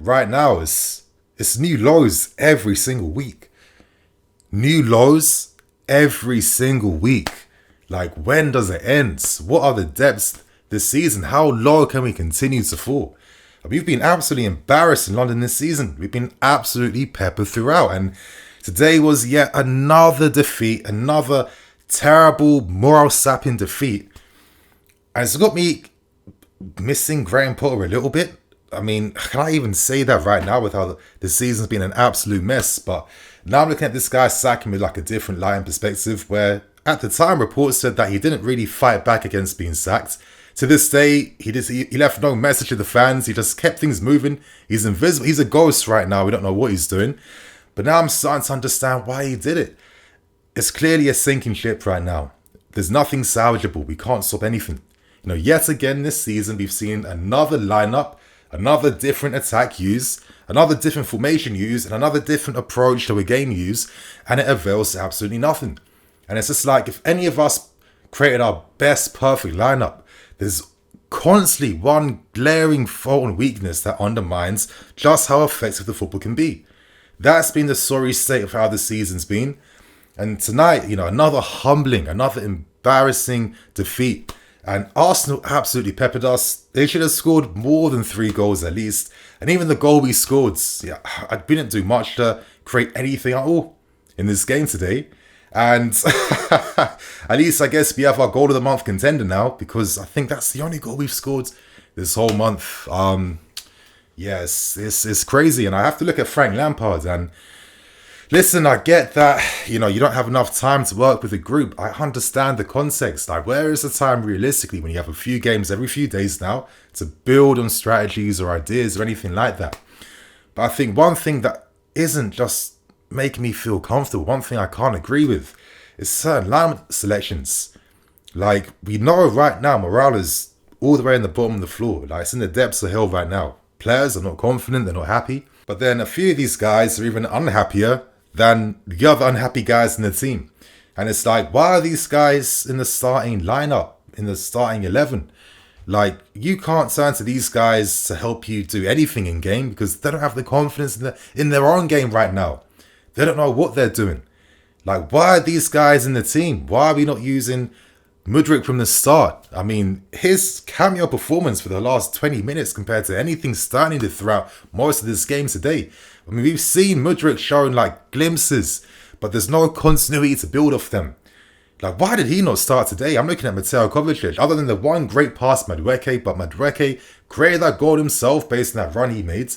right now, it's new lows every single week. New lows every single week. Like, when does it end? What are the depths this season? How low can we continue to fall? We've been absolutely embarrassed in London this season. We've been absolutely peppered throughout. And today was yet another defeat, another terrible, moral-sapping defeat. And it's got me missing Graham Potter a little bit. I mean, can I even say that right now with how the season's been an absolute mess? But now I'm looking at this guy sacking with like a different light and perspective, where at the time reports said that he didn't really fight back against being sacked. To this day, he left no message to the fans. He just kept things moving. He's invisible. He's a ghost right now. We don't know what he's doing. But now I'm starting to understand why he did it. It's clearly a sinking ship right now. There's nothing salvageable. We can't stop anything. You know, yet again this season, we've seen another lineup, another different attack used, another different formation used, and another different approach to a game used, and it avails absolutely nothing. And it's just like, if any of us created our best perfect lineup, there's constantly one glaring fault and weakness that undermines just how effective the football can be. That's been the sorry state of how the season's been. And tonight, you know, another humbling, another embarrassing defeat. And Arsenal absolutely peppered us. They should have scored more than 3 goals at least. And even the goal we scored, yeah, I didn't do much to create anything at all in this game today. And at least I guess we have our goal of the month contender now, because I think that's the only goal we've scored this whole month. Yes, it's crazy. And I have to look at Frank Lampard. And listen, I get that, you know, you don't have enough time to work with a group. I understand the context. Like, where is the time realistically when you have a few games every few days now to build on strategies or ideas or anything like that? But I think one thing that isn't just making me feel comfortable, one thing I can't agree with, is certain line selections. Like, we know right now morale is all the way in the bottom of the floor. Like, it's in the depths of hell right now. Players are not confident, they're not happy. But then a few of these guys are even unhappier than the other unhappy guys in the team. And it's like, why are these guys in the starting lineup, in the starting 11? Like, you can't turn to these guys to help you do anything in game because they don't have the confidence in their own game right now. They don't know what they're doing. Like, why are these guys in the team? Why are we not using Mudryk from the start? I mean, his cameo performance for the last 20 minutes compared to anything Sterling did throughout most of this game today. I mean, we've seen Mudryk showing like glimpses, but there's no continuity to build off them. Like, why did he not start today? I'm looking at Mateo Kovacic, other than the one great pass Madueke, but Madueke created that goal himself based on that run he made.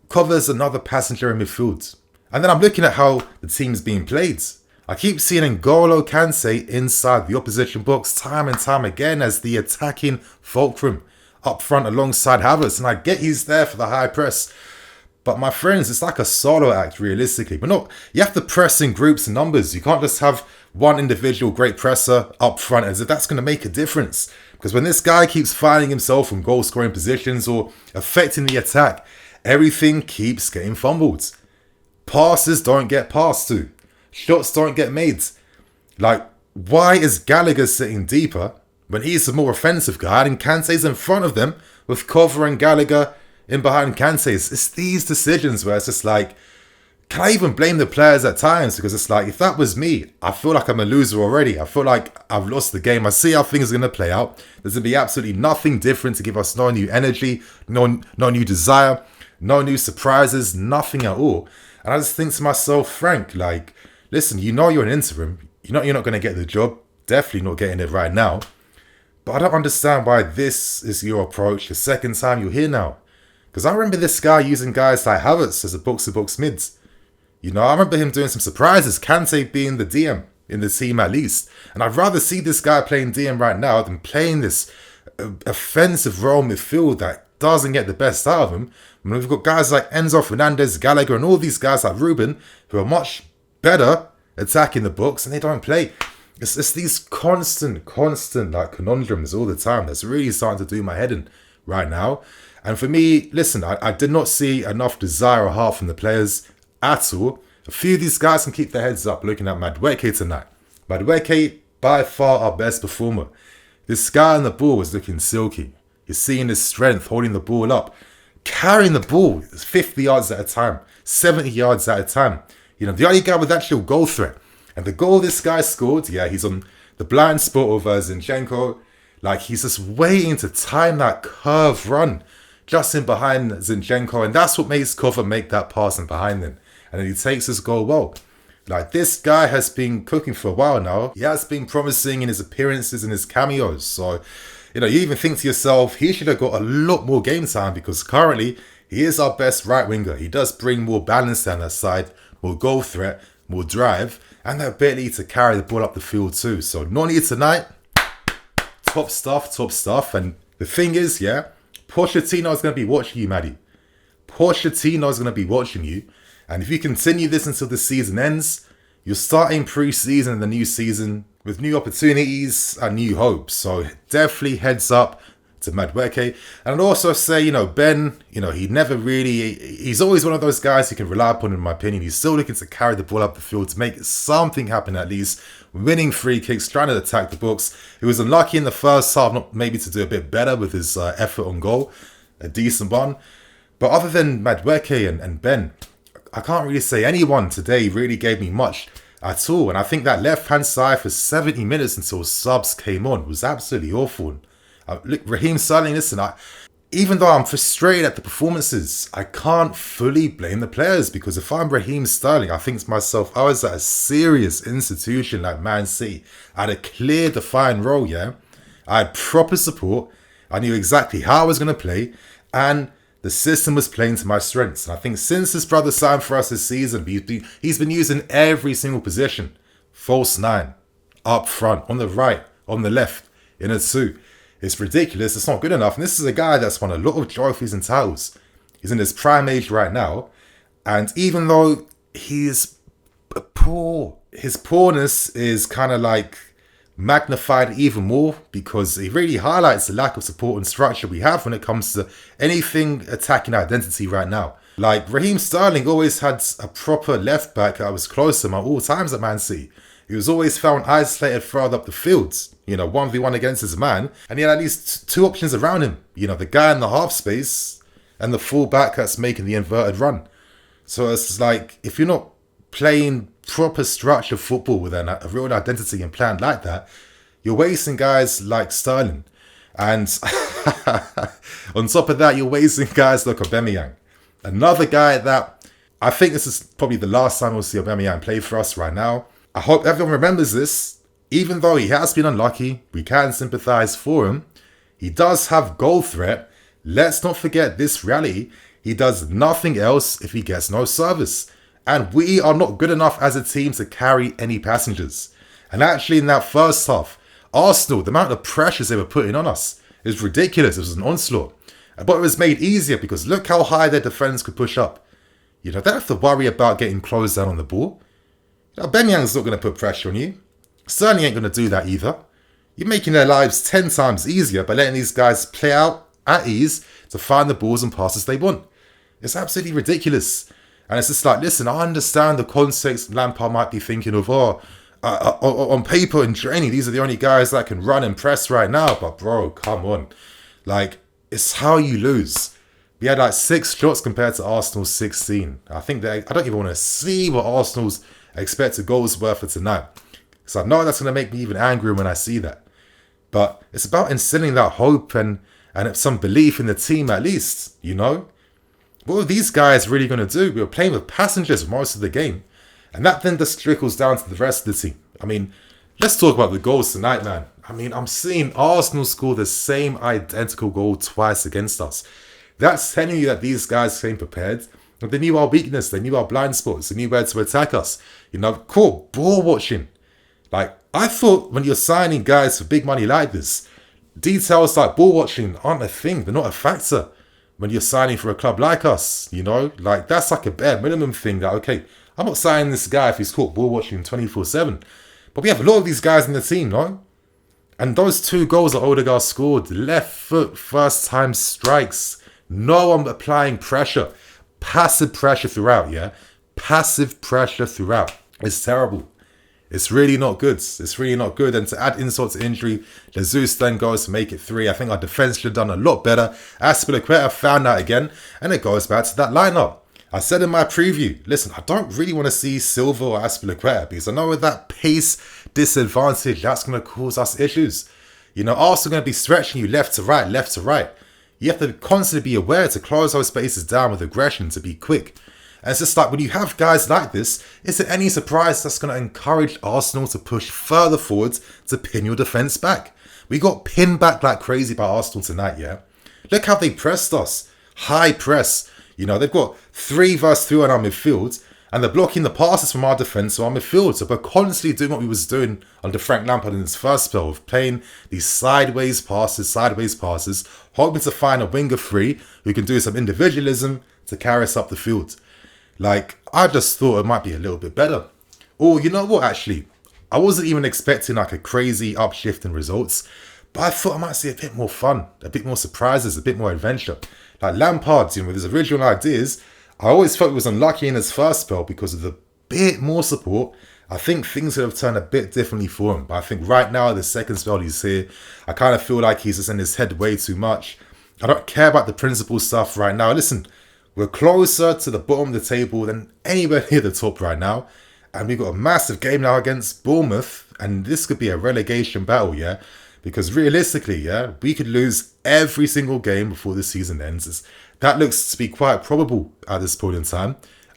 Covers another passenger in midfield. And then I'm looking at how the team's being played. I keep seeing N'Golo Kante inside the opposition box time and time again as the attacking fulcrum up front alongside Havertz. And I get he's there for the high press. But my friends, it's like a solo act realistically. But no, you have to press in groups and numbers. You can't just have one individual great presser up front as if that's going to make a difference. Because when this guy keeps finding himself in goal scoring positions or affecting the attack, everything keeps getting fumbled. Passes don't get passed to. Shots don't get made. Like, why is Gallagher sitting deeper when he's the more offensive guy and Kante's in front of them with Cover and Gallagher in behind Kante? It's these decisions where it's just like, can I even blame the players at times? Because it's like, if that was me, I feel like I'm a loser already. I feel like I've lost the game. I see how things are going to play out. There's going to be absolutely nothing different to give us no new energy, no new desire, no new surprises, nothing at all. And I just think to myself, Frank, like, listen, you know you're an interim. You know you're not going to get the job. Definitely not getting it right now. But I don't understand why this is your approach the second time you're here now. Because I remember this guy using guys like Havertz as a box-to-box mids. You know, I remember him doing some surprises. Kante being the DM in the team at least. And I'd rather see this guy playing DM right now than playing this offensive role midfield that doesn't get the best out of him. I mean, we've got guys like Enzo Fernandez, Gallagher, and all these guys like Ruben who are much better attacking the box and they don't play. It's these constant like conundrums all the time that's really starting to do my head in right now. And for me, listen, I did not see enough desire or heart from the players at all. A few of these guys can keep their heads up looking at Madueke tonight. Madueke, by far our best performer. This guy on the ball was looking silky. You're seeing his strength holding the ball up. carrying the ball 50 yards at a time, 70 yards at a time. You know, the only guy with actual goal threat. And the goal this guy scored, yeah, he's on the blind spot of Zinchenko. Like, he's just waiting to time that curve run just in behind Zinchenko. And that's what makes Cover make that pass in behind him. And then he takes his goal well. Like, this guy has been cooking for a while now. He has been promising in his appearances and his cameos. So, you know, you even think to yourself, he should have got a lot more game time, because currently he is our best right winger. He does bring more balance down that side, more goal threat, more drive, and that ability to carry the ball up the field too. So Noni tonight, top stuff. And the thing is, yeah, Pochettino is going to be watching you, Maddie. Pochettino is going to be watching you. And if you continue this until the season ends, you're starting pre-season in the new season with new opportunities and new hopes. So definitely heads up to Madueke. And I'd also say, you know, Ben, you know, he's always one of those guys you can rely upon, in my opinion. He's still looking to carry the ball up the field to make something happen, at least winning free kicks, trying to attack the box. He was unlucky in the first half, not maybe to do a bit better with his effort on goal, a decent one. But other than Madueke and Ben, I can't really say anyone today really gave me much at all. And I think that left-hand side for 70 minutes until subs came on was absolutely awful. Look, Raheem Sterling, listen, even though I'm frustrated at the performances, I can't fully blame the players, because if I'm Raheem Sterling, I think to myself, I was at a serious institution like Man City. I had a clear, defined role, yeah? I had proper support. I knew exactly how I was going to play, and the system was playing to my strengths. And I think since his brother signed for us this season, he's been using every single position. False 9, up front, on the right, on the left, in a 2. It's ridiculous. It's not good enough. And this is a guy that's won a lot of trophies and titles. He's in his prime age right now. And even though he's poor, his poorness is kind of like magnified even more, because it really highlights the lack of support and structure we have when it comes to anything attacking identity right now. Like, Raheem Sterling always had a proper left back that was close to him at all times at Man City. He was always found isolated further up the field, you know, 1v1 against his man. And he had at least 2 options around him. You know, the guy in the half space and the full back that's making the inverted run. So it's like, if you're not playing proper structured football with a real identity and plan like that, you're wasting guys like Sterling. And on top of that, you're wasting guys like Aubameyang. Another guy that I think this is probably the last time we'll see Aubameyang play for us right now. I hope everyone remembers this. Even though he has been unlucky, we can sympathise for him. He does have goal threat. Let's not forget this reality. He does nothing else if he gets no service. And we are not good enough as a team to carry any passengers. And actually, in that first half, Arsenal, the amount of pressures they were putting on us is ridiculous. It was an onslaught. But it was made easier because look how high their defence could push up. You know, they don't have to worry about getting closed down on the ball. Aubameyang's not going to put pressure on you. Sterling ain't going to do that either. You're making their lives 10 times easier by letting these guys play out at ease to find the balls and passes they want. It's absolutely ridiculous. And it's just like, listen, I understand the context Lampard might be thinking of, on paper and training, these are the only guys that can run and press right now. But bro, come on. Like, it's how you lose. We had like 6 shots compared to Arsenal's 16. I don't even want to see what Arsenal's expected goals were for tonight. So I know that's going to make me even angrier when I see that. But it's about instilling that hope and some belief in the team at least, you know? What are these guys really going to do? We were playing with passengers most of the game. And that then just trickles down to the rest of the team. I mean, let's talk about the goals tonight, man. I mean, I'm seeing Arsenal score the same identical goal twice against us. That's telling you that these guys came prepared. They knew our weakness. They knew our blind spots. They knew where to attack us. You know, cool, ball watching. Like, I thought when you're signing guys for big money like this, details like ball watching aren't a thing. They're not a factor when you're signing for a club like us, you know? Like, that's like a bare minimum thing that, okay, I'm not signing this guy if he's caught ball watching 24/7. But we have a lot of these guys in the team, no? And those 2 goals that Odegaard scored, left foot, first time strikes, no one applying pressure. Passive pressure throughout, yeah? Passive pressure throughout. It's terrible. It's really not good. It's really not good. And to add insult to injury, Jesus then goes to make it 3. I think our defense should have done a lot better. Azpilicueta found out again, and it goes back to that lineup. I said in my preview, listen, I don't really want to see Silva or Azpilicueta because I know with that pace disadvantage, that's going to cause us issues. You know, Arsenal going to be stretching you left to right, left to right. You have to constantly be aware to close those spaces down with aggression, to be quick. And it's just like when you have guys like this, is it any surprise that's going to encourage Arsenal to push further forwards to pin your defence back? We got pinned back like crazy by Arsenal tonight, yeah? Look how they pressed us. High press. You know, they've got 3 versus 3 on our midfield, and they're blocking the passes from our defence to our midfield. So we're constantly doing what we was doing under Frank Lampard in his first spell of playing these sideways passes, hoping to find a winger free who can do some individualism to carry us up the field. Like, I just thought it might be a little bit better. Or, you know what, actually? I wasn't even expecting like a crazy upshift in results, but I thought I might see a bit more fun, a bit more surprises, a bit more adventure. Like Lampard, you know, with his original ideas, I always felt he was unlucky in his first spell because of the bit more support. I think things could have turned a bit differently for him. But I think right now, the second spell he's here, I kind of feel like he's just in his head way too much. I don't care about the principal stuff right now. Listen, we're closer to the bottom of the table than anywhere near the top right now. And we've got a massive game now against Bournemouth. And this could be a relegation battle, yeah? Because realistically, yeah, we could lose every single game before the season ends. That looks to be quite probable at this point in time.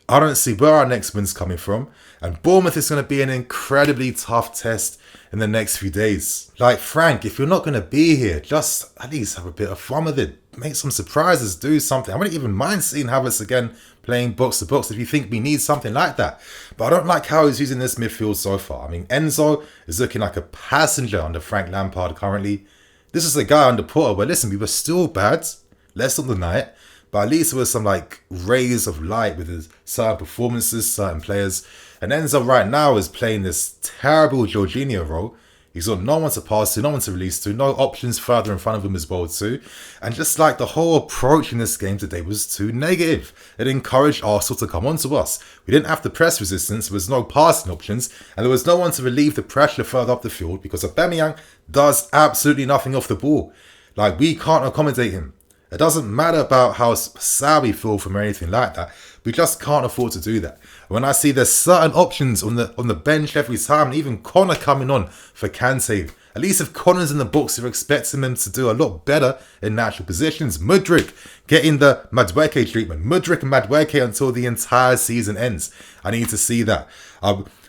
I don't see where our next win's coming from. And Bournemouth is going to be an incredibly tough test in the next few days. Like, Frank, if you're not going to be here, just at least have a bit of fun with it. Make some surprises, do something. I wouldn't even mind seeing Havertz again playing box to box if you think we need something like that. But I don't like how he's using this midfield so far. I mean, Enzo is looking like a passenger under Frank Lampard currently. This is a guy under Potter where, listen, we were still bad. Let's not deny it. But at least there was some like rays of light with his certain performances, certain players. And Enzo right now is playing this terrible Jorginho role. He's got no one to pass to, no one to release to, no options further in front of him as well too. And just like the whole approach in this game today was too negative. It encouraged Arsenal to come onto us. We didn't have the press resistance, there was no passing options, and there was no one to relieve the pressure further up the field because Aubameyang does absolutely nothing off the ball. Like, we can't accommodate him. It doesn't matter about how sad we feel from or anything like that. We just can't afford to do that. When I see there's certain options on the bench every time, and even Connor coming on for Kante. At least if Connor's in the box, you're expecting him to do a lot better in natural positions. Mudryk getting the madueke treatment. Mudryk and madueke until the entire season ends. I need to see that.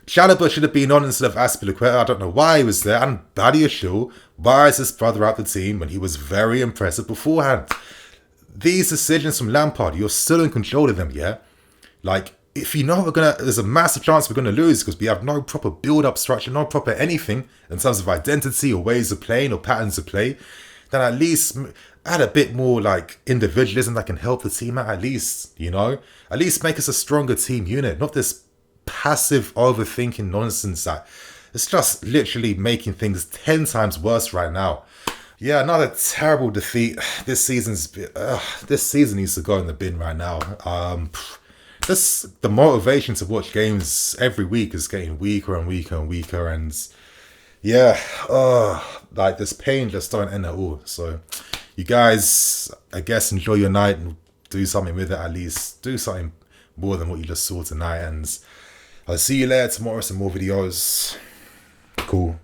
Chalobah should have been on instead of Azpilicueta. I don't know why he was there. And Badiashile, why is his brother out the team when he was very impressive beforehand? These decisions from Lampard, you're still in control of them, yeah? Like, if you know there's a massive chance we're gonna lose because we have no proper build-up structure, no proper anything in terms of identity or ways of playing or patterns of play, then at least add a bit more like individualism that can help the team out at least, you know? At least make us a stronger team unit, not this passive overthinking nonsense that it's just literally making things 10 times worse right now. Yeah, another terrible defeat. This season needs to go in the bin right now. The motivation to watch games every week is getting weaker and weaker and weaker, and yeah, like this pain just don't end at all. So you guys, I guess, enjoy your night and do something with it at least. Do something more than what you just saw tonight, and I'll see you later tomorrow with some more videos. Cool.